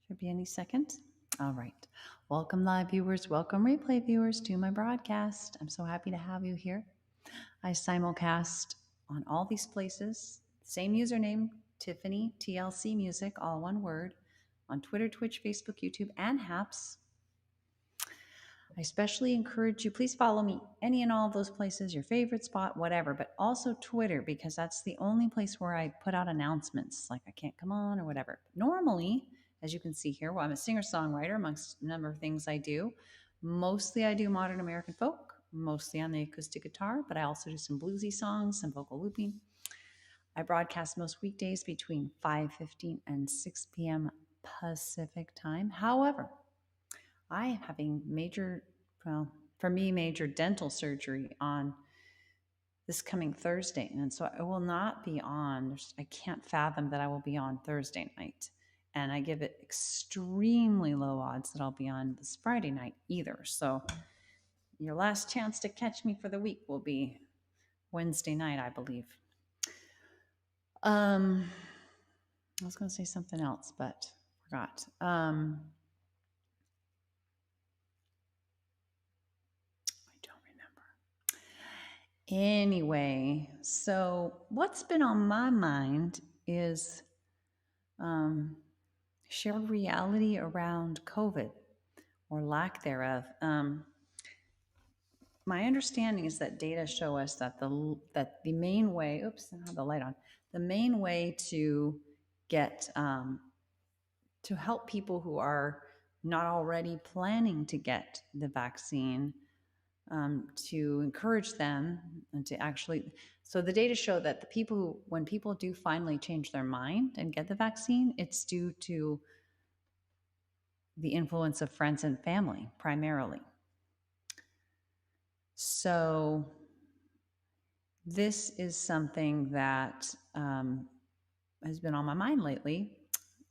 Should be any second. All right. Welcome, live viewers. Welcome, replay viewers, to my broadcast. I'm so happy to have you here. I simulcast on all these places. Same username, Tiffany TLC Music, all one word, on Twitter, Twitch, Facebook, YouTube, and Haps. I especially encourage you, please follow me any and all of those places, your favorite spot, whatever, but also Twitter, because that's the only place where I put out announcements, like I can't come on or whatever. Normally, as you can see here, well, I'm a singer-songwriter amongst a number of things I do. Mostly I do modern American folk, mostly on the acoustic guitar, but I also do some bluesy songs, some vocal looping. I broadcast most weekdays between 5:15 and 6 p.m. Pacific time. However, I am having major dental surgery on this coming Thursday. And so I will not be on. I can't fathom that I will be on Thursday night. And I give it extremely low odds that I'll be on this Friday night either. So your last chance to catch me for the week will be Wednesday night, I believe. I was going to say something else, but forgot. Anyway, so what's been on my mind is shared reality around COVID or lack thereof. My understanding is that data show us that the main way. Oops, I don't have the light on. The main way to get to help people who are not already planning to get the vaccine, to encourage them and to actually, so the data show that the people who, when people do finally change their mind and get the vaccine, it's due to the influence of friends and family primarily. So this is something that has been on my mind lately,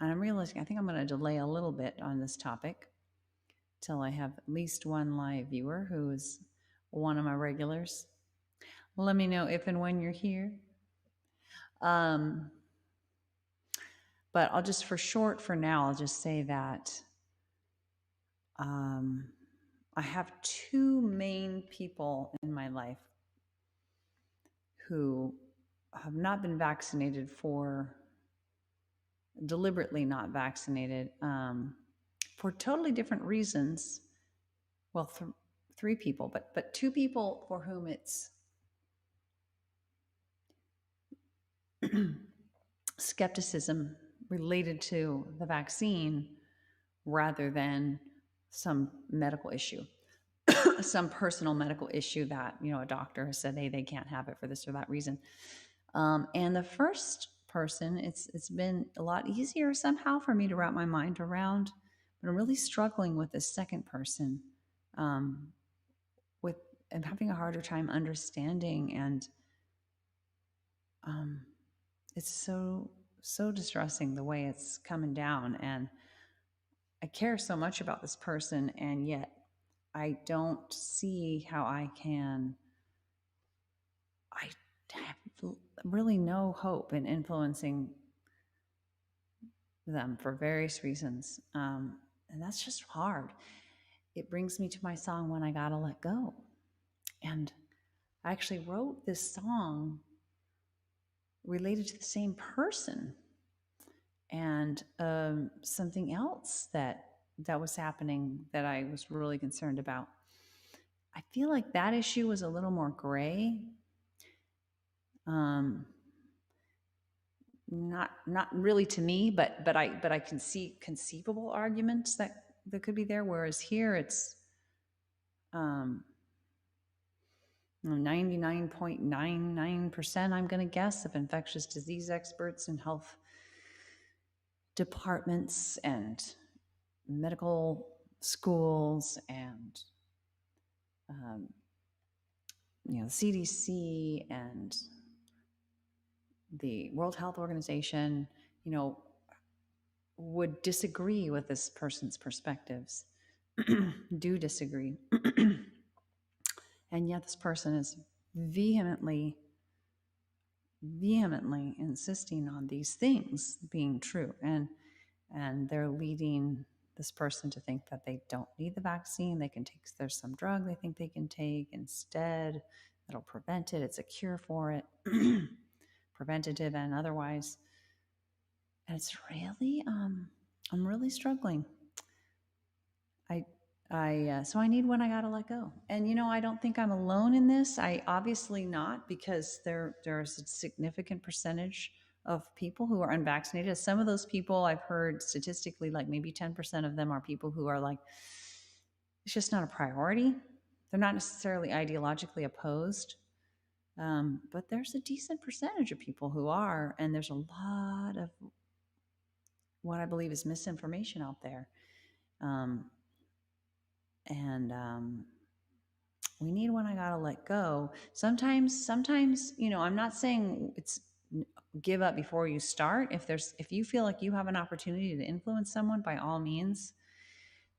and I'm realizing I think I'm going to delay a little bit on this topic till I have at least one live viewer who is one of my regulars. Let me know if and when you're here. But I'll just, for short, for now, I'll just say that I have two main people in my life who have not been vaccinated deliberately not vaccinated, for totally different reasons. Well, three people, but two people for whom it's skepticism related to the vaccine rather than some medical issue, some personal medical issue that, a doctor has said, hey, they can't have it for this or that reason. And the first person, it's been a lot easier somehow for me to wrap my mind around, but I'm really struggling with the second person. I'm having a harder time understanding, and it's so distressing the way it's coming down. And I care so much about this person, and yet I don't see how I have really no hope in influencing them for various reasons. And that's just hard. It brings me to my song, When I Gotta Let Go. And I actually wrote this song related to the same person and something else that was happening that I was really concerned about. I feel like that issue was a little more gray. Not really to me, but I can see conceivable arguments that could be there. Whereas here it's 99.99%, I'm going to guess, of infectious disease experts and health departments and medical schools and the CDC and the World Health Organization, would disagree with this person's perspectives, do disagree. And yet this person is vehemently insisting on these things being true. And and they're leading this person to think that they don't need the vaccine. They can take, there's some drug they think they can take instead that'll prevent it. It's a cure for it, preventative and otherwise. And it's really, I'm really struggling. So I need one I got to let go. And, you know, I don't think I'm alone in this. I obviously not, because there's a significant percentage of people who are unvaccinated. Some of those people I've heard statistically, like maybe 10% of them are people who are like, it's just not a priority. They're not necessarily ideologically opposed. But there's a decent percentage of people who are, and there's a lot of what I believe is misinformation out there. We need one I gotta let go. Sometimes, you know, I'm not saying it's give up before you start. If you feel like you have an opportunity to influence someone, by all means.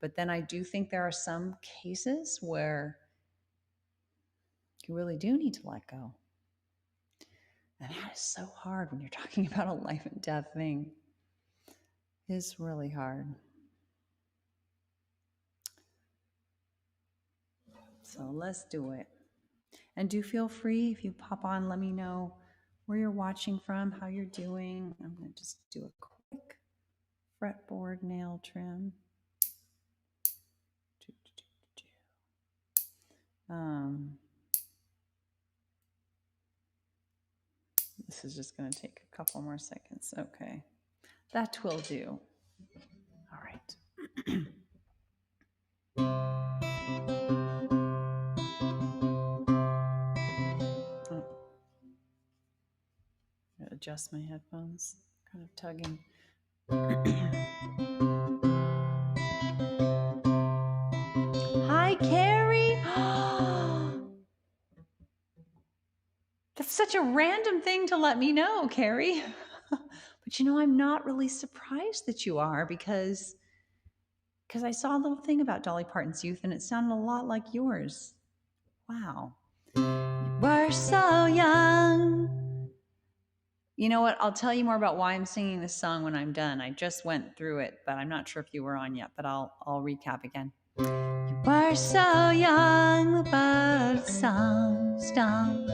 But then I do think there are some cases where you really do need to let go. And that is so hard when you're talking about a life and death thing. It's really hard. So let's do it. And do feel free, if you pop on, let me know where you're watching from, how you're doing. I'm going to just do a quick fretboard nail trim. This is just going to take a couple more seconds. Okay, that will do. All right. Adjust my headphones, kind of tugging. Hi, Carrie. That's such a random thing to let me know, Carrie. But you know, I'm not really surprised that you are, because I saw a little thing about Dolly Parton's youth and it sounded a lot like yours. Wow. You were so young. You know what? I'll tell you more about why I'm singing this song when I'm done. I just went through it, but I'm not sure if you were on yet, but I'll recap again. You were so young, the bird song's done.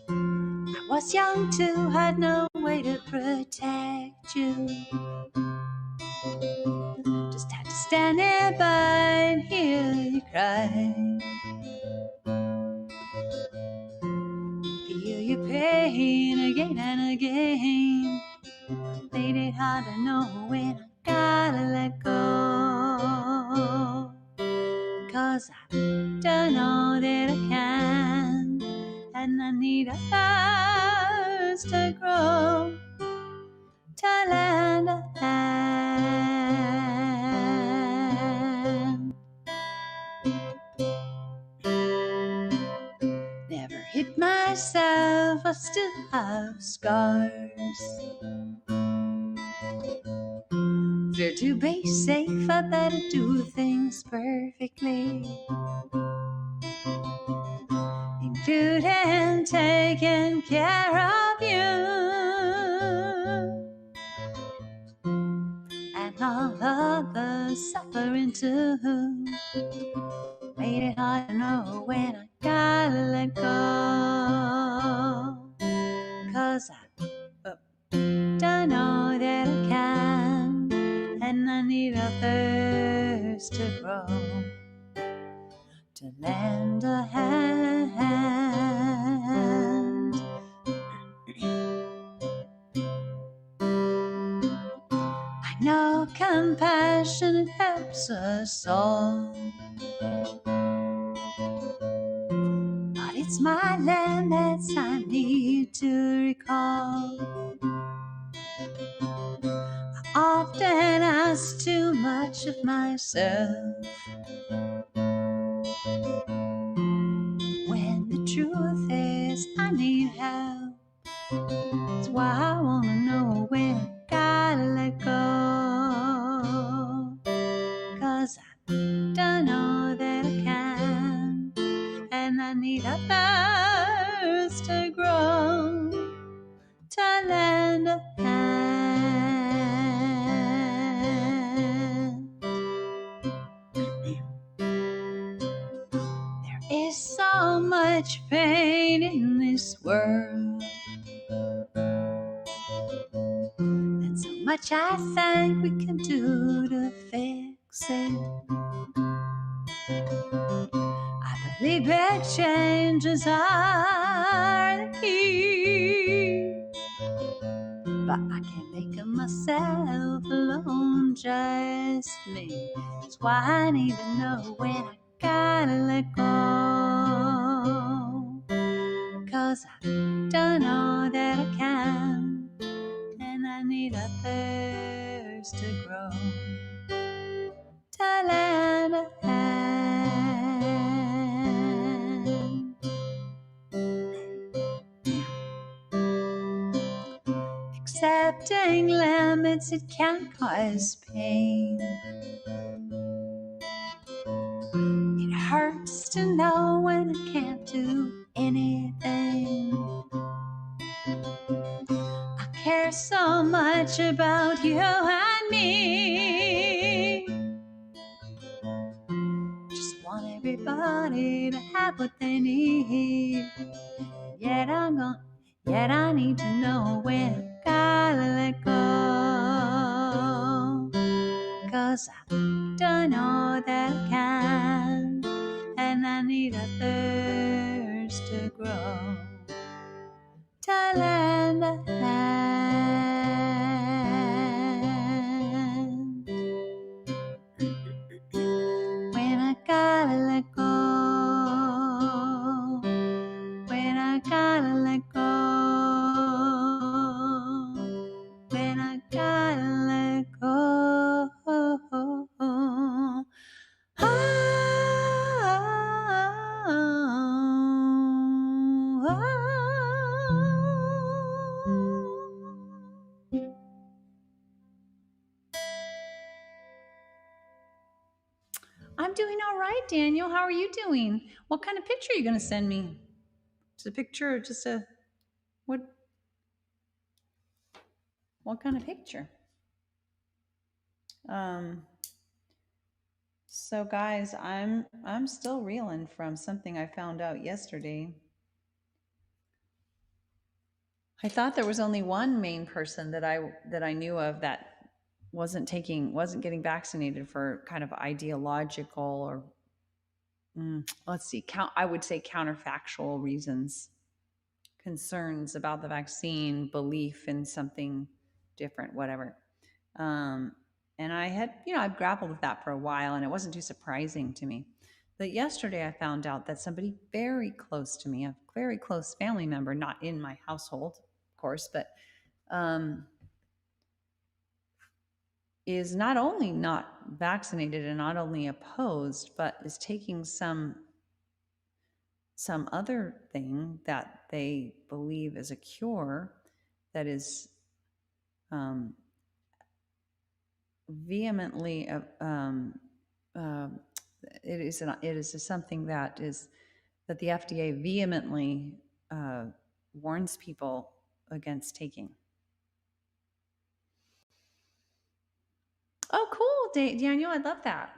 I was young too, had no way to protect you. Just had to stand nearby and hear you cry. Feel your pain again and again. Made it hard to know when I gotta let go. 'Cause I don't know that I can, and I need others to grow, to lend a hand. Never hit myself, I still have scars. Fear to be safe, I better do things perfectly, including taking care of you. And all of the suffering too made it hard to know when I gotta let go. 'Cause I don't know that I can, and I need others to grow, to lend a hand. I know compassion helps us all, but it's my limits I need to recall. I often ask too much of myself, when the truth is I need help. That's why I wanna know when I gotta let go. 'Cause I don't know that I can, and I need others to grow, to lend a hand. much pain in this world, and so much I think we can do to fix it. I believe big changes are the key, but I can't make it myself alone, just me. That's why I need to know when I gotta let go, 'cause I've done all that I can, and I need others to grow, to lend a hand. Accepting limits, it can cause pain. It hurts to know when I can't do anything. I care so much about you and me. Just want everybody to have what they need. Yet I need to know when I gotta let go, 'cause I've done all that I can, and I need others to grow, to lend a hand. When I gotta let go, when I gotta let go, when I gotta let go. I'm doing all right, Daniel. How are you doing? What kind of picture are you going to send me? Just a picture or just a what kind of picture? So guys, I'm still reeling from something I found out yesterday. I thought there was only one Maine person that I knew of that wasn't getting vaccinated for kind of ideological or I would say counterfactual reasons, concerns about the vaccine, belief in something different, whatever. And I had, I've grappled with that for a while, and it wasn't too surprising to me. But yesterday I found out that somebody very close to me, a very close family member, not in my household, of course, but is not only not vaccinated and not only opposed, but is taking some other thing that they believe is a cure that is vehemently it is something that the FDA vehemently warns people against taking. Oh, cool, Daniel, I love that.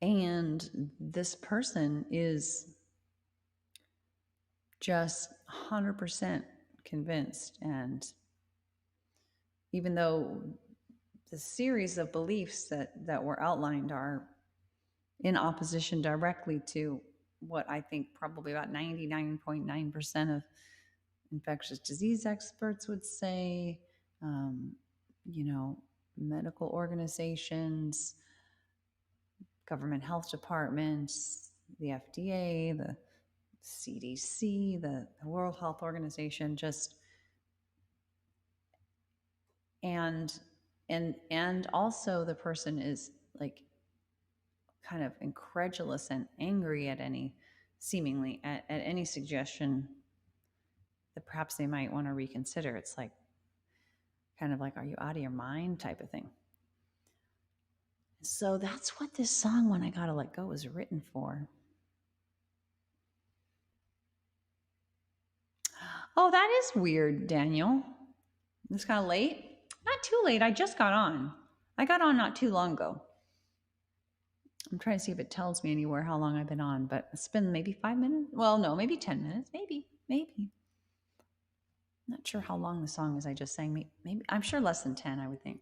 And this person is just 100% convinced, and even though the series of beliefs that were outlined are in opposition directly to what I think probably about 99.9% of infectious disease experts would say, medical organizations, government health departments, the FDA, the CDC, the World Health Organization, just and also the person is like kind of incredulous and angry at any suggestion that perhaps they might want to reconsider. It's like kind of like, are you out of your mind type of thing. So that's what this song, When I Gotta Let Go, was written for. Oh, that is weird, Daniel. It's kind of late. Not too late. I just got on. I got on not too long ago. I'm trying to see if it tells me anywhere how long I've been on, but it's been maybe 5 minutes. Well, no, maybe 10 minutes. Maybe. Not sure how long the song is I just sang. Maybe I'm sure less than 10, I would think.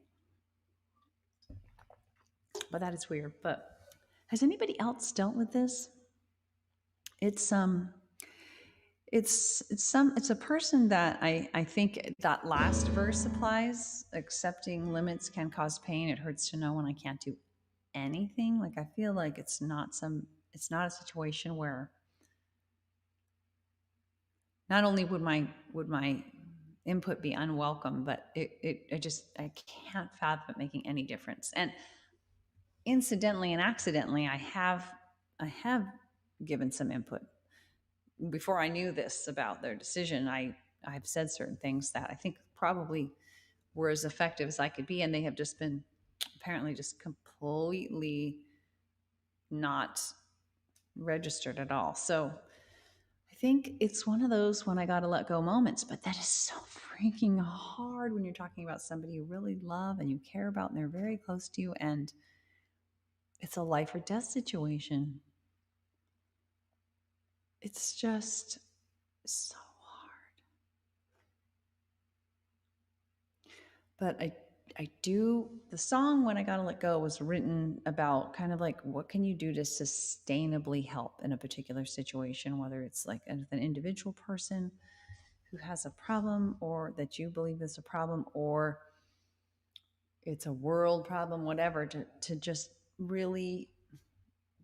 But that is weird. But has anybody else dealt with this? It's a person that I think that last verse applies. Accepting limits can cause pain. It hurts to know when I can't do anything. Like I feel like it's not a situation where not only would my input be unwelcome, but I can't fathom it making any difference. And incidentally and accidentally, I have given some input. Before I knew this about their decision, I've said certain things that I think probably were as effective as I could be, and they have just been apparently just completely not registered at all. So I think it's one of those when I got to let go moments, but that is so freaking hard when you're talking about somebody you really love and you care about and they're very close to you, and it's a life or death situation. It's just so hard. But the song When I Gotta Let Go was written about kind of like what can you do to sustainably help in a particular situation, whether it's like an individual person who has a problem or that you believe is a problem, or it's a world problem, whatever, to just really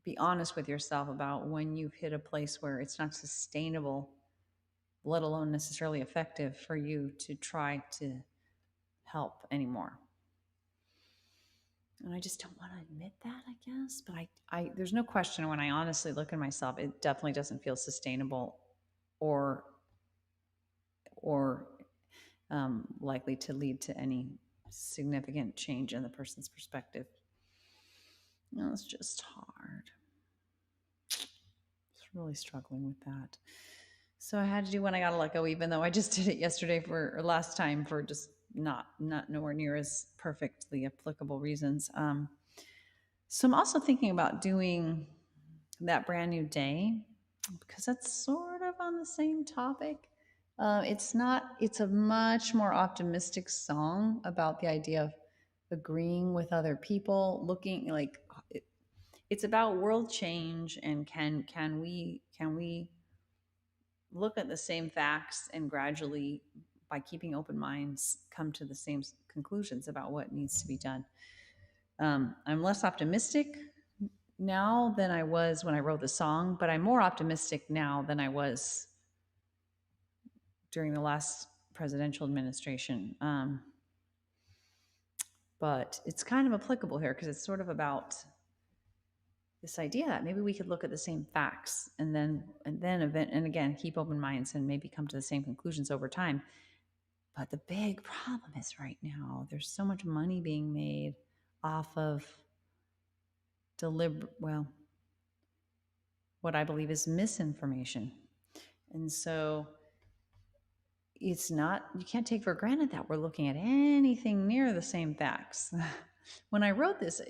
be honest with yourself about when you've hit a place where it's not sustainable, let alone necessarily effective for you to try to help anymore. And I just don't want to admit that, I guess. But I there's no question when I honestly look at myself, it definitely doesn't feel sustainable or likely to lead to any significant change in the person's perspective. No, it's just hard. Just really struggling with that. So I had to do When I Gotta Let Go, even though I just did it yesterday or last time for just not nowhere near as perfectly applicable reasons. So I'm also thinking about doing That Brand New Day because that's sort of on the same topic. It's a much more optimistic song about the idea of agreeing with other people, looking like it's about world change and can we look at the same facts and gradually, by keeping open minds, come to the same conclusions about what needs to be done. I'm less optimistic now than I was when I wrote the song, but I'm more optimistic now than I was during the last presidential administration. But it's kind of applicable here because it's sort of about this idea that maybe we could look at the same facts and again keep open minds and maybe come to the same conclusions over time. But the big problem is right now there's so much money being made off of what I believe is misinformation. And so you can't take for granted that we're looking at anything near the same facts. When I wrote this,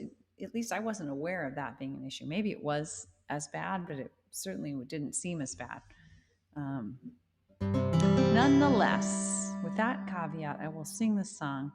at least I wasn't aware of that being an issue. Maybe it was as bad, but it certainly didn't seem as bad. Nonetheless, with that caveat, I will sing this song.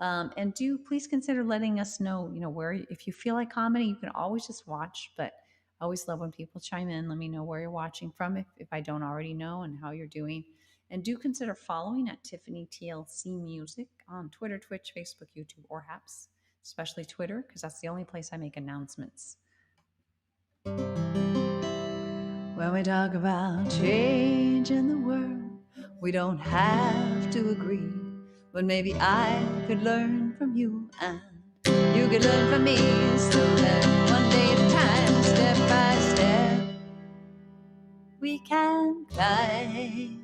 And do please consider letting us know, where, if you feel like comedy, you can always just watch, but I always love when people chime in. Let me know where you're watching from if I don't already know and how you're doing. And do consider following at Tiffany TLC Music on Twitter, Twitch, Facebook, YouTube, or Haps, especially Twitter, because that's the only place I make announcements. When we talk about change in the world, we don't have to agree, but maybe I could learn from you and you could learn from me, so that one day at a time, step by step, we can climb.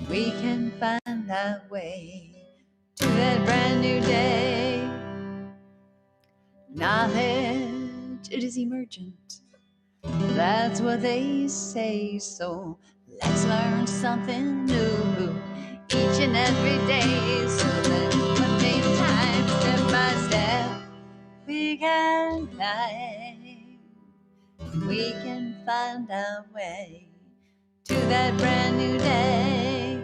We can find our way to that brand new day. Knowledge, it is emergent. That's what they say. So let's learn something new each and every day, so that one day at a time, step by step, we can climb. we can find our way to that brand new day.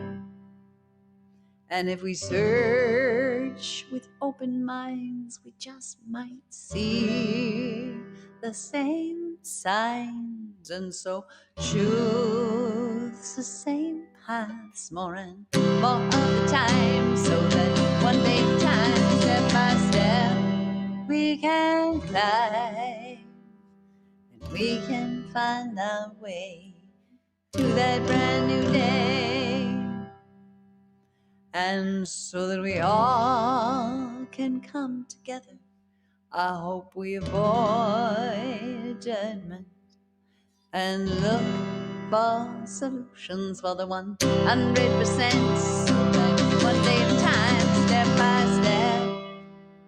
And if we search with open minds, we just might see the same signs. And so choose the same paths more and more of the time, so that one day at a time, step by step, we can climb and we can find our way to that brand new day. And so that we all can come together, I hope we avoid judgment and look for solutions for the 100%, so that one day at a time, step by step,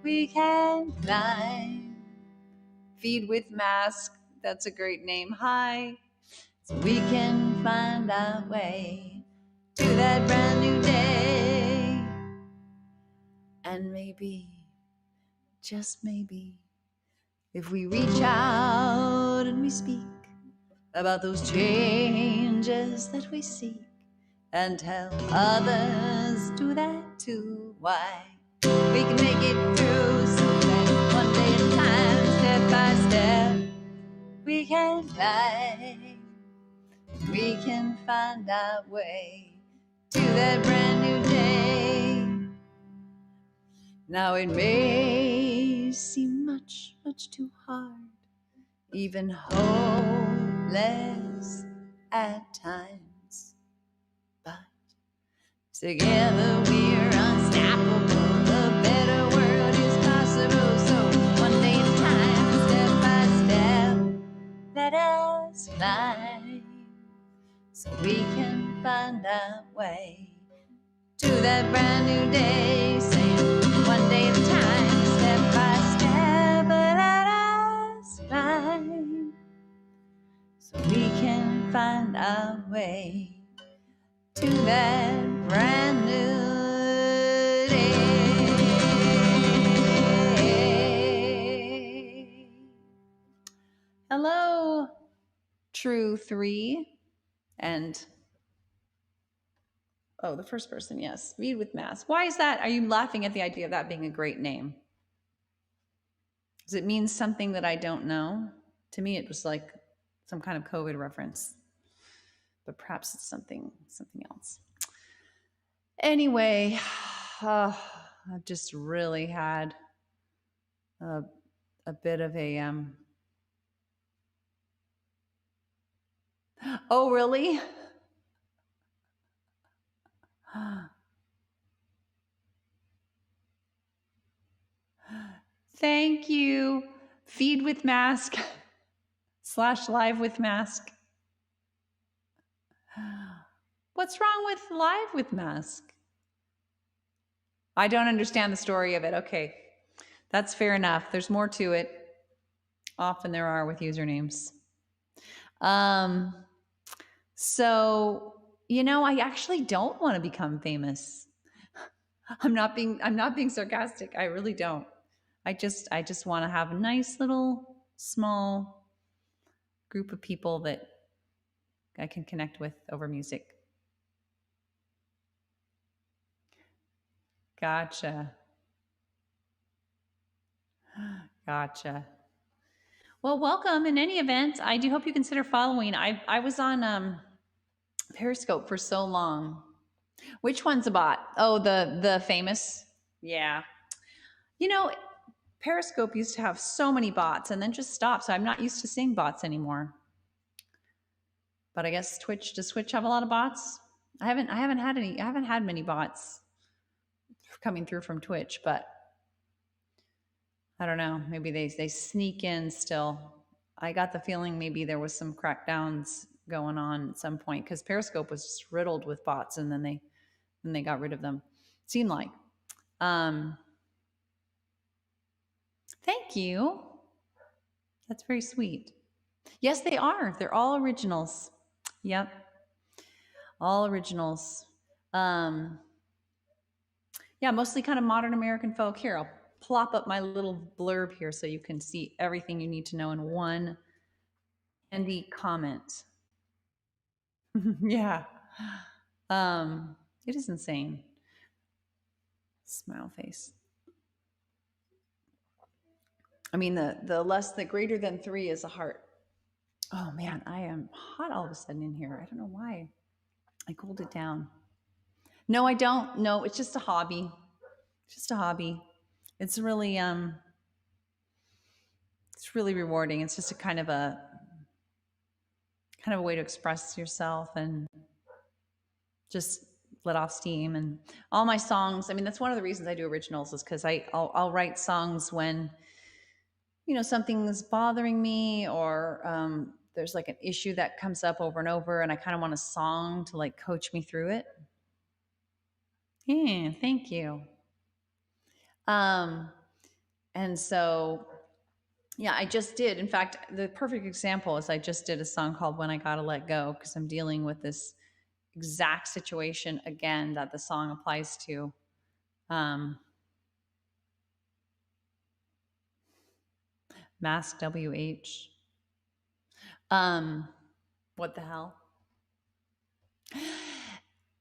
we can climb. Feed with Mask, that's a great name. Hi. So we can find our way to that brand new day. And maybe, just maybe, if we reach out and we speak about those changes that we seek and tell others do that too, why, we can make it through, so that one day at a time, step by step, we can climb, we can find our way to that brand new day. Now it may seem much, much too hard, even hopeless at times, but together we're unstoppable. A better world is possible. So one day at a time, step by step, let us climb, so we can find our way to that brand new day. Saying one day at a time, step by step, let us climb, so we can find our way to that brand new day. Hello, True 3. And oh, the first person, yes. Feed with Mask. Why is that? Are you laughing at the idea of that being a great name? Does it mean something that I don't know? To me, it was like some kind of COVID reference, but perhaps it's something else. Anyway, I've just really had a bit of a oh, really? Thank you. Feed with Mask / live with Mask. What's wrong with live with Mask? I don't understand the story of it. Okay, that's fair enough. There's more to it. Often there are with usernames. So, you know, I actually don't want to become famous. I'm not being sarcastic. I really don't. I just want to have a nice little small group of people that I can connect with over music. Gotcha. Gotcha. Well, welcome in any event. I do hope you consider following. I was on Periscope for so long. Which one's a bot? Oh, the famous? Yeah. You know, Periscope used to have so many bots and then just stopped. So I'm not used to seeing bots anymore. But I guess does Twitch have a lot of bots? I haven't had many bots coming through from Twitch, but I don't know. Maybe they sneak in still. I got the feeling maybe there was some crackdowns going on at some point because Periscope was just riddled with bots, and then they got rid of them. Seemed like. Thank you. That's very sweet. Yes, they are. They're all originals. Yep. All originals. Yeah, mostly kind of modern American folk. Here, I'll plop up my little blurb here so you can see everything you need to know in one Andy comment. Yeah. It is insane. Smile face. I mean, the greater than 3 is a heart. Oh man, I am hot all of a sudden in here. I don't know why. I cooled it down. No, I don't. No, it's just a hobby. Just a hobby. It's really it's really rewarding. It's just a kind of a way to express yourself and just let off steam. And all my songs, I mean, that's one of the reasons I do originals, is because I'll write songs when, you know, something's bothering me, or there's like an issue that comes up over and over, and I kind of want a song to like coach me through it. Yeah, thank you. And so, yeah, I just did. In fact, the perfect example is I just did a song called When I Gotta Let Go, because I'm dealing with this exact situation again that the song applies to. Mask WH. What the hell?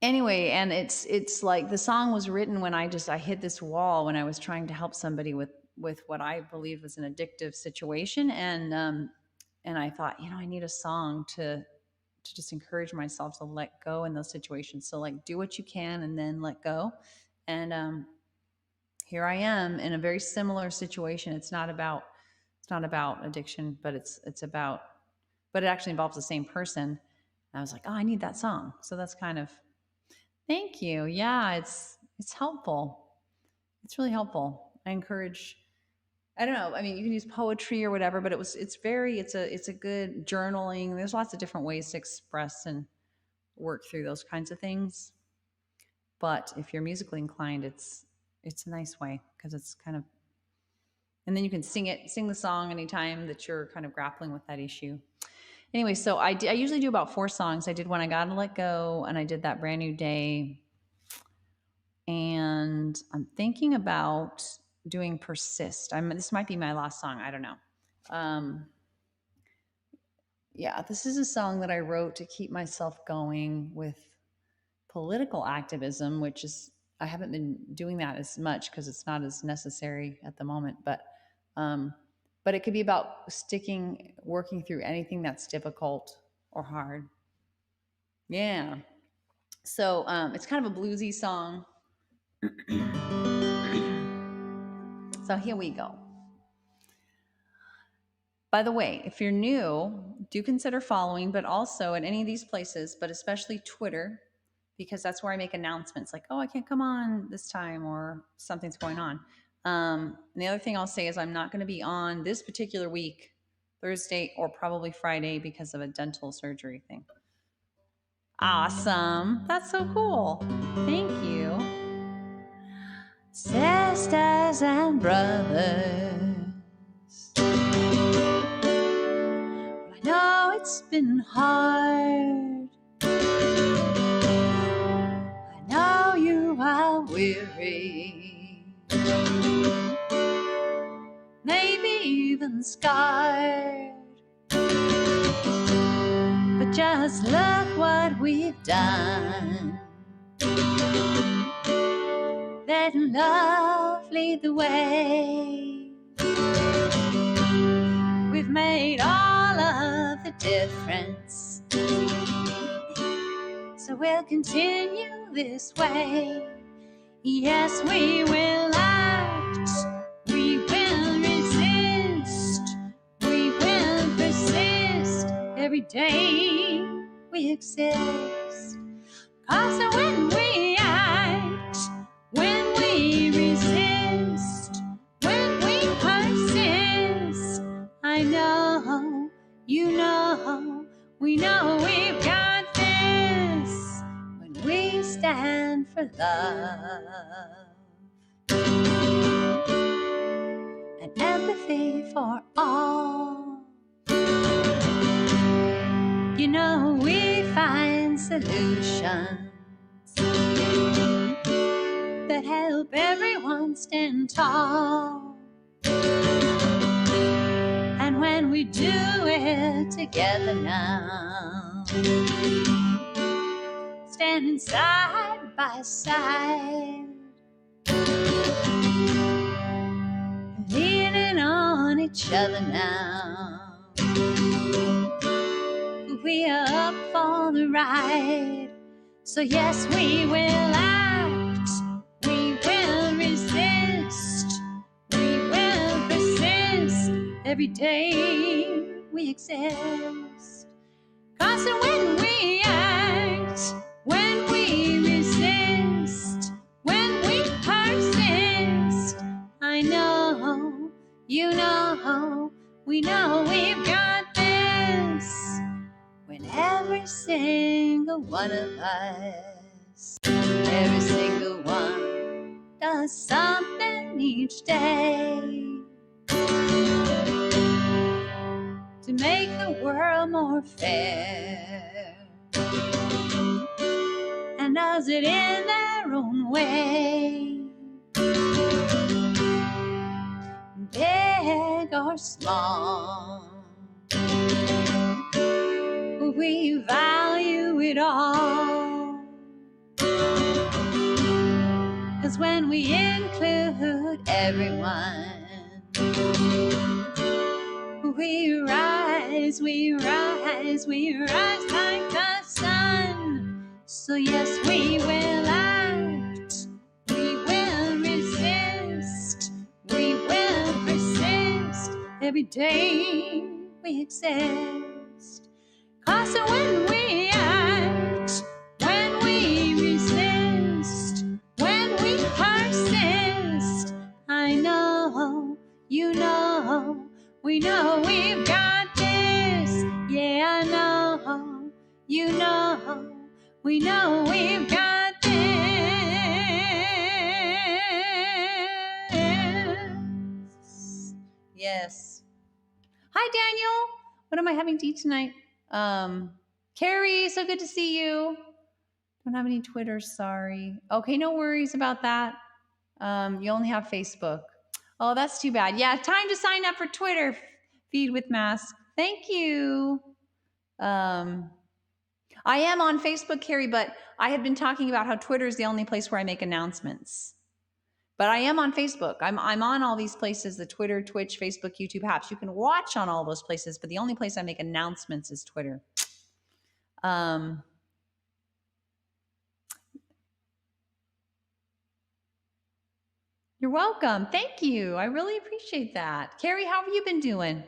Anyway, and it's like the song was written when I hit this wall when I was trying to help somebody with what I believe was an addictive situation, and I thought, you know, I need a song to just encourage myself to let go in those situations. So like, do what you can and then let go. And here I am in a very similar situation. It's not about addiction, but but it actually involves the same person. And I was like, oh, I need that song. So that's kind of, thank you. Yeah, it's helpful. It's really helpful. I encourage, I don't know, I mean, you can use poetry or whatever, but it's a good journaling. There's lots of different ways to express and work through those kinds of things. But if you're musically inclined, it's a nice way, because it's kind of, and then you can sing the song anytime that you're kind of grappling with that issue. Anyway, so I usually do about 4 songs. I did When I Gotta Let Go, and I did That Brand New Day. And I'm thinking about doing Persist. This might be my last song. I don't know. Yeah, this is a song that I wrote to keep myself going with political activism, which is, I haven't been doing that as much because it's not as necessary at the moment. But it could be about working through anything that's difficult or hard. Yeah. So it's kind of a bluesy song. So here we go. By the way, if you're new, do consider following, but also at any of these places, but especially Twitter, because that's where I make announcements like, oh, I can't come on this time, or something's going on. And the other thing I'll say is I'm not going to be on this particular week, Thursday or probably Friday, because of a dental surgery thing. Awesome. That's so cool. Thank you. Sisters and brothers, I know it's been hard. I know you are weary, maybe even scarred. But just look what we've done. Let love lead the way. We've made all of the difference, so we'll continue this way. Yes, we will act, we will resist, we will persist every day we exist. 'Cause when we act, when we resist, when we persist, I know, you know, we know we've got this when we stand for love and empathy for all. You know, we find solutions that help everyone stand tall. And And when we do it together now, standing side by side, leaning on each other now, we are up for the ride. So yes, we will act, we will resist, we will persist every day we exist. 'Cause when we act, when we resist, when we persist, I know, you know, we know we've got this. When every single one of us, every single one does something each day to make the world more fair, and does it in their own way, big or small, we value it all. 'Cause when we include everyone, we rise, we rise, we rise like the sun. So yes, we will act, we will resist, we will persist every day we exist. 'Cause when we act, when we resist, when we persist, I know, you know, we know we've got this. Yeah, I know, you know, we know we've got this. Yes. Hi, Daniel. What am I having to eat tonight? Carrie, so good to see you. Don't have any Twitter, sorry. Okay, no worries about that. You only have Facebook. Oh, that's too bad. Yeah, time to sign up for Twitter. Feed with Mask. Thank you. I am on Facebook, Carrie, but I have been talking about how Twitter is the only place where I make announcements. But I am on Facebook. I'm on all these places, the Twitter, Twitch, Facebook, YouTube apps. You can watch on all those places, but the only place I make announcements is Twitter. You're welcome. Thank you. I really appreciate that. Carrie, how have you been doing?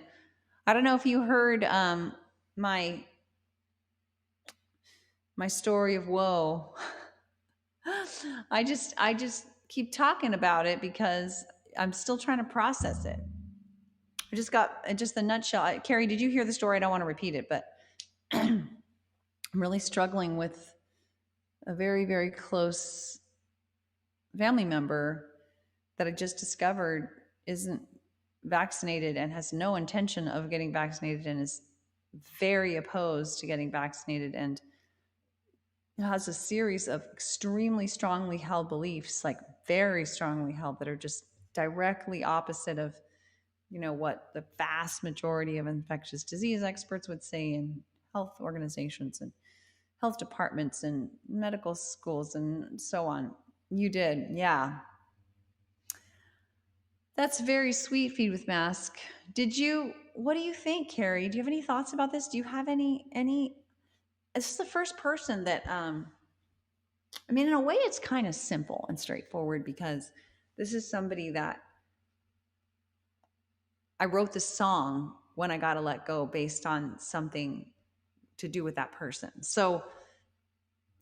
I don't know if you heard my story of woe. I just keep talking about it because I'm still trying to process it. I just got just the nutshell. Carrie, did you hear the story? I don't want to repeat it, but I'm really struggling with a very, very close family member that I just discovered isn't vaccinated and has no intention of getting vaccinated and is very opposed to getting vaccinated and has a series of extremely strongly held beliefs, like very strongly held, that are just directly opposite of, you know, what the vast majority of infectious disease experts would say in health organizations and health departments and medical schools and so on. You did, yeah. That's very sweet, Feed with Mask. What do you think, Carrie? Do you have any thoughts about this? Do you have any, this is the first person that, I mean, in a way it's kind of simple and straightforward because this is somebody that I wrote this song, When I Gotta Let Go, based on something to do with that person. So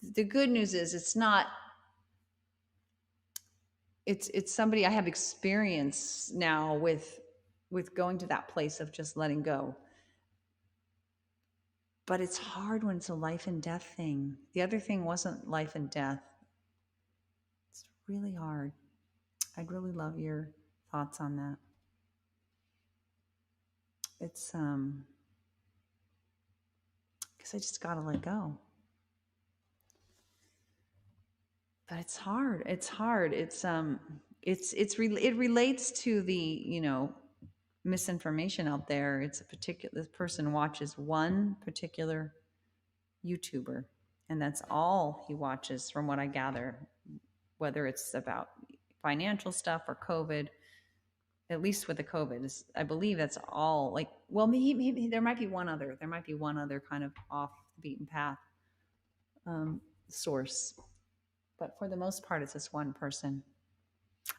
the good news is it's somebody I have experience now with going to that place of just letting go. But it's hard when it's a life and death thing. The other thing wasn't life and death. It's really hard. I'd really love your thoughts on that. It's because I just gotta let go. But it's hard. It's hard. It relates to the, you know, misinformation out there. It's a particular, this person watches one particular YouTuber, and that's all he watches, from what I gather, whether it's about financial stuff or COVID. At least with the COVID, I believe that's all. Like, well, maybe there might be one other. There might be one other kind of off the beaten path source, but for the most part, it's this one person.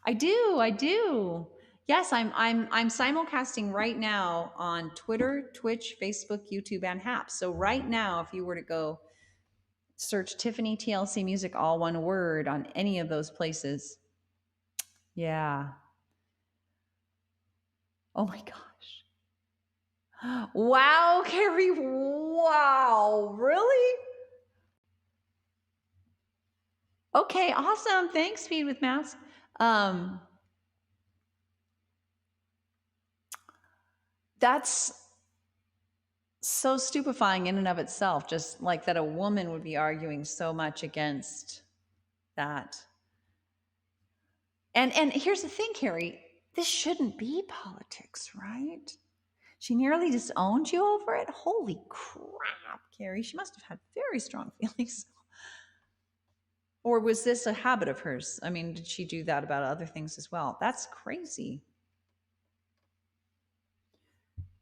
I do. Yes, I'm simulcasting right now on Twitter, Twitch, Facebook, YouTube, and Haps. So right now, if you were to go search Tiffany TLC Music, all one word, on any of those places. Yeah. Oh my gosh. Wow, Carrie. Wow. Really? Okay, awesome. Thanks, Feed with Mask. That's so stupefying in and of itself, just like that a woman would be arguing so much against that. And here's the thing, Carrie, this shouldn't be politics, right? She nearly disowned you over it. Holy crap, Carrie. She must have had very strong feelings. Or was this a habit of hers? I mean, did she do that about other things as well? That's crazy.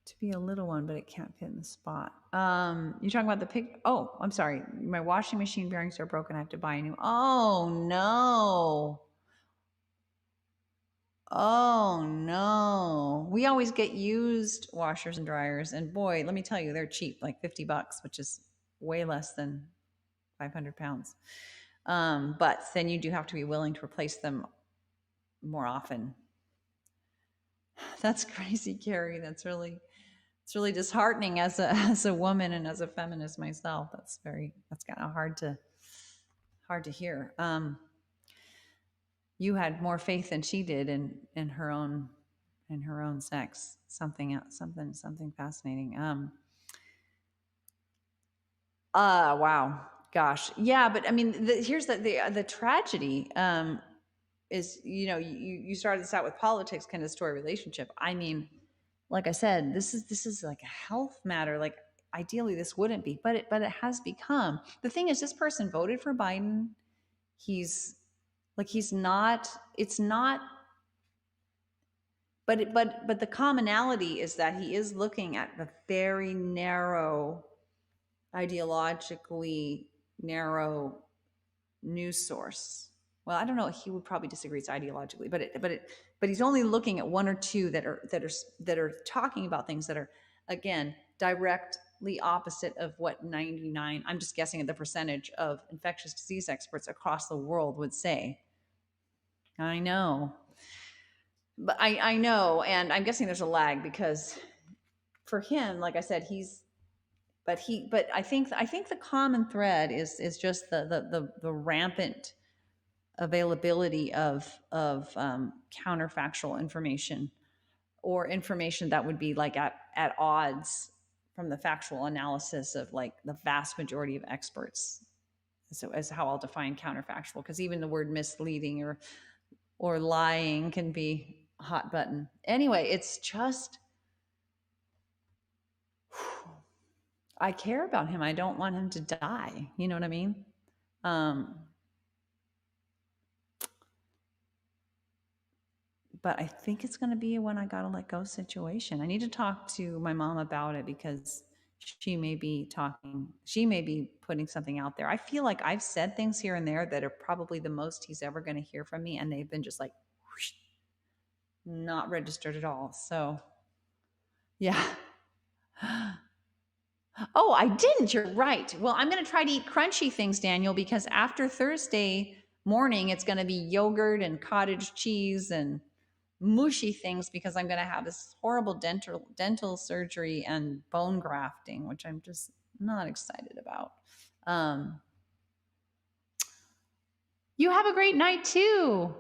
To be a little one, but it can't fit in the spot. You're talking about the pic. Oh, I'm sorry. My washing machine bearings are broken. I have to buy a new. Oh no. Oh no. We always get used washers and dryers, and boy, let me tell you, they're cheap, like $50, which is way less than 500 pounds. But then you do have to be willing to replace them more often. That's crazy, Carrie. It's really disheartening as a woman and as a feminist myself. That's kind of hard to hear. You had more faith than she did in her own sex. Something fascinating. Wow, gosh, yeah. But I mean, here's the tragedy. Is, you started this out with politics, kind of story relationship. I mean, like I said, this is like a health matter. Like, ideally this wouldn't be, but it has become. The thing is, this person voted for Biden. He's not, it's not, but the commonality is that he is looking at the very narrow, ideologically narrow news source. Well, I don't know. He would probably disagree. It's ideologically, but he's only looking at one or two that are talking about things that are, again, directly opposite of what 99. I'm just guessing at the percentage of infectious disease experts across the world would say. I know, but I know, and I'm guessing there's a lag, because for him, like I said, but I think the common thread is just the rampant availability of counterfactual information, or information that would be like at odds from the factual analysis of like the vast majority of experts. So as how I'll define counterfactual, because even the word misleading or lying can be a hot button. Anyway, it's just, I care about him. I don't want him to die. You know what I mean? But I think it's going to be a when I got to let go situation. I need to talk to my mom about it, because she may be putting something out there. I feel like I've said things here and there that are probably the most he's ever going to hear from me, and they've been just like whoosh, not registered at all. So yeah. Oh, I didn't. You're right. Well, I'm going to try to eat crunchy things, Daniel, because after Thursday morning, it's going to be yogurt and cottage cheese and mushy things, because I'm going to have this horrible dental surgery and bone grafting, which I'm just not excited about. You have a great night too,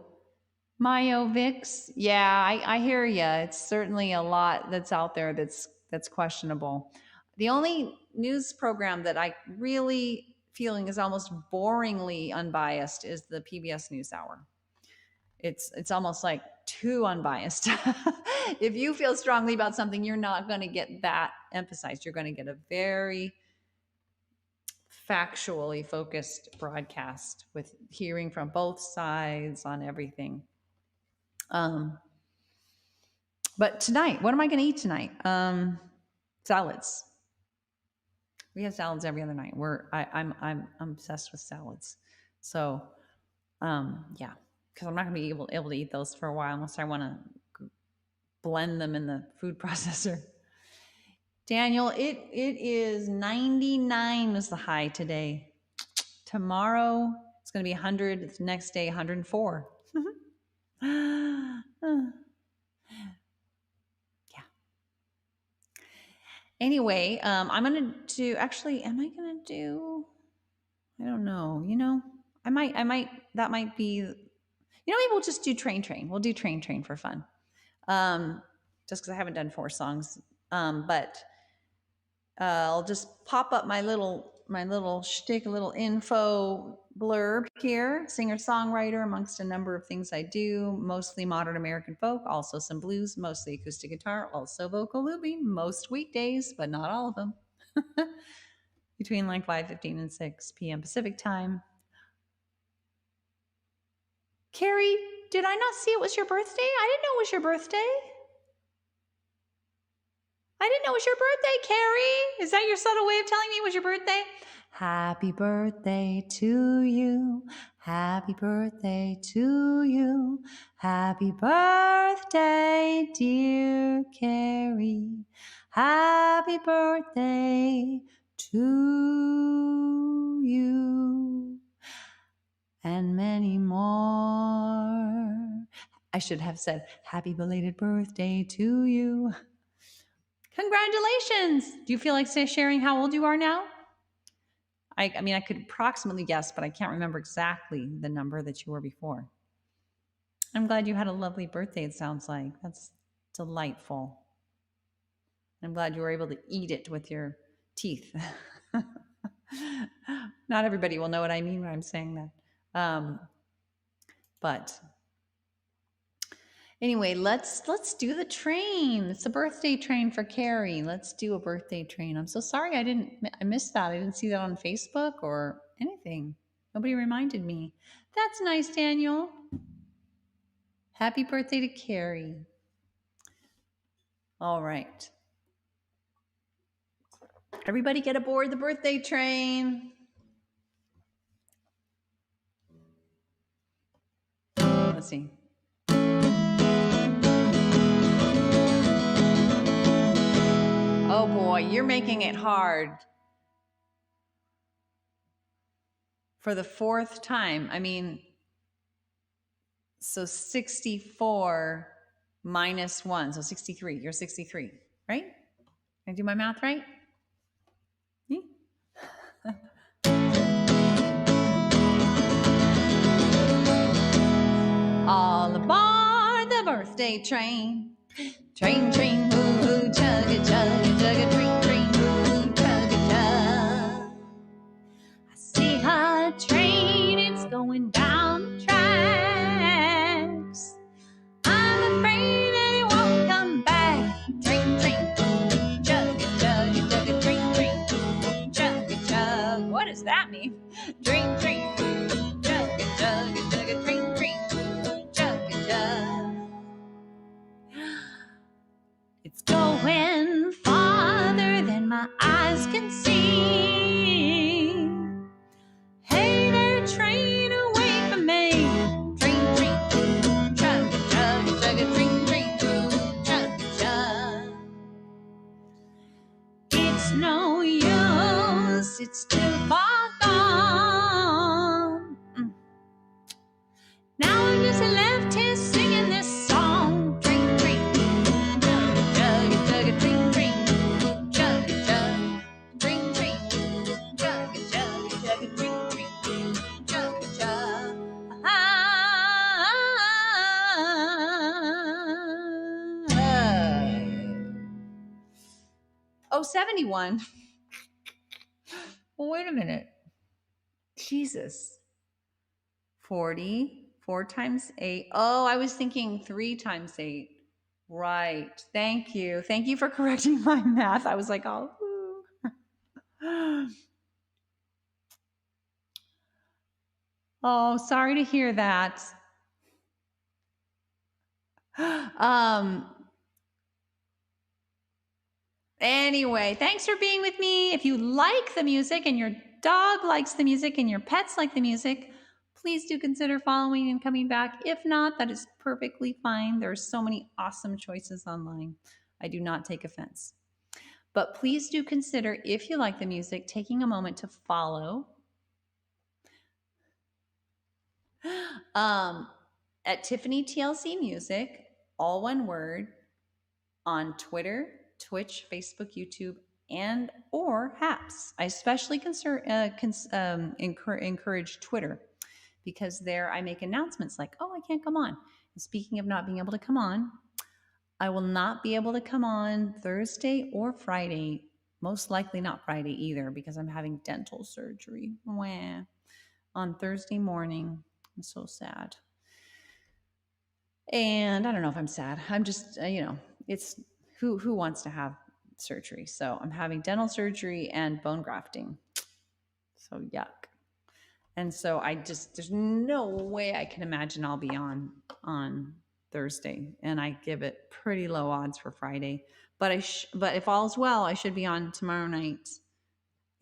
Mayo Vix. Yeah, I hear you. It's certainly a lot that's out there that's questionable. The only news program that I really feeling is almost boringly unbiased is the PBS NewsHour. It's almost like too unbiased. If you feel strongly about something, you're not going to get that emphasized. You're going to get a very factually focused broadcast with hearing from both sides on everything. But tonight, what am I going to eat tonight? Salads. We have salads every other night. I'm obsessed with salads. So, yeah, because I'm not going to be able to eat those for a while unless I want to blend them in the food processor. Daniel, it is 99 is the high today. Tomorrow it's going to be 100. The next day 104. Yeah. Anyway, I'm going to do, actually, am I going to do, I don't know, I might, that might be, maybe we'll just do Train. We'll do Train for fun. Just because I haven't done 4 songs. But I'll just pop up my little shtick, a little info blurb here. Singer-songwriter amongst a number of things I do, mostly modern American folk, also some blues, mostly acoustic guitar, also vocal looping, most weekdays, but not all of them. Between like 5:15 and 6 p.m. Pacific time. Carrie, did I not see it was your birthday? I didn't know it was your birthday. I didn't know it was your birthday, Carrie. Is that your subtle way of telling me it was your birthday? Happy birthday to you. Happy birthday to you. Happy birthday, dear Carrie. Happy birthday to you. And many more. I should have said, happy belated birthday to you. Congratulations. Do you feel like sharing how old you are now? I mean, I could approximately guess, but I can't remember exactly the number that you were before. I'm glad you had a lovely birthday, it sounds like. That's delightful. I'm glad you were able to eat it with your teeth. Not everybody will know what I mean when I'm saying that. But anyway, let's do the train. It's a birthday train for Carrie. Let's do a birthday train. I'm so sorry I missed that. I didn't see that on Facebook or anything. Nobody reminded me. That's nice, Daniel. Happy birthday to Carrie. All right. Everybody get aboard the birthday train. Let's see. Oh boy, you're making it hard. For the 4th time. I mean, so 64 minus 1, so 63. You're 63, right? Can I do my math right? Yeah. All aboard the birthday train. Train, hoo-hoo, chugga, chugga, chugga, train, hoo-hoo, chugga, chugga. I see a train, it's going down the tracks. I'm afraid that it won't come back. Train, chugga, chugga, chugga, train, chugga, chugga. What does that mean? Train, chugga, chugga, chugga, train, chugga, chugga. It's going farther than my eyes can see. Hey there, train, away from me. Train, chugga, chugga, chugga, train, chugga, chugga. It's no use, it's too far gone. Now I'm just left here singing this song. Train, chugga, chugga, chugga, train, chugga, chugga. Train, chugga, chugga, chugga, train, chugga, chugga. Oh, 71. Well, wait a minute. Jesus. 40, 4 times 8. Oh, I was thinking 3 times 8. Right. Thank you. Thank you for correcting my math. I was like, oh. Oh, sorry to hear that. Anyway, thanks for being with me. If you like the music and your dog likes the music and your pets like the music, please do consider following and coming back. If not, that is perfectly fine. There are so many awesome choices online. I do not take offense. But please do consider, if you like the music, taking a moment to follow at Tiffany TLC Music, all one word, on Twitter, Twitch, Facebook, YouTube, and or Haps. I especially encourage Twitter, because there I make announcements like, oh, I can't come on. And speaking of not being able to come on, I will not be able to come on Thursday or Friday. Most likely not Friday either, because I'm having dental surgery. Wah. On Thursday morning. I'm so sad. And I don't know if I'm sad. I'm just, it's who wants to have surgery. So I'm having dental surgery and bone grafting. So yuck. And so there's no way I can imagine I'll be on Thursday, and I give it pretty low odds for Friday. But but if all's well, I should be on tomorrow night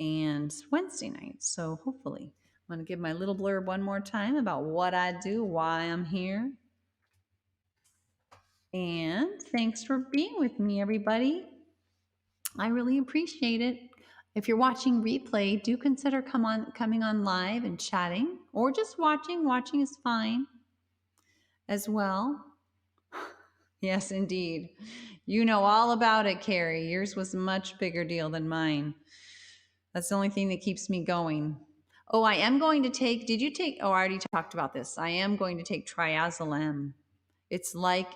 and Wednesday night. So hopefully, I'm going to give my little blurb one more time about what I do, why I'm here. And thanks for being with me, everybody. I really appreciate it. If you're watching replay, do consider coming on live and chatting, or just watching. Watching is fine as well. Yes, indeed. You know all about it, Carrie. Yours was a much bigger deal than mine. That's the only thing that keeps me going. Oh, I am going to take, did you take, oh, I already talked about this. I am going to take triazolam. It's like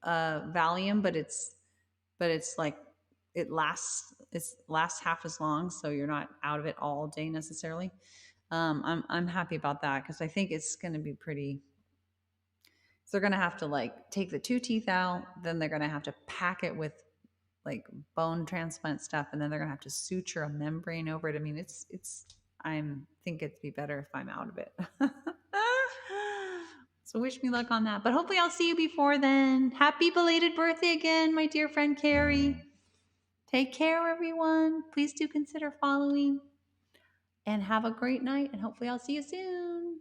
Valium, but it's like it lasts half as long, so you're not out of it all day necessarily. I'm happy about that, because I think it's going to be pretty. So they're going to have to like take the 2 teeth out, then they're going to have to pack it with like bone transplant stuff, and then they're going to have to suture a membrane over it. I mean, I think it'd be better if I'm out of it. So wish me luck on that. But hopefully I'll see you before then. Happy belated birthday again, my dear friend Carrie. Take care, everyone. Please do consider following. And have a great night. And hopefully I'll see you soon.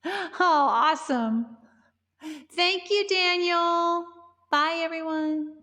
Oh, awesome. Thank you, Daniel. Bye, everyone.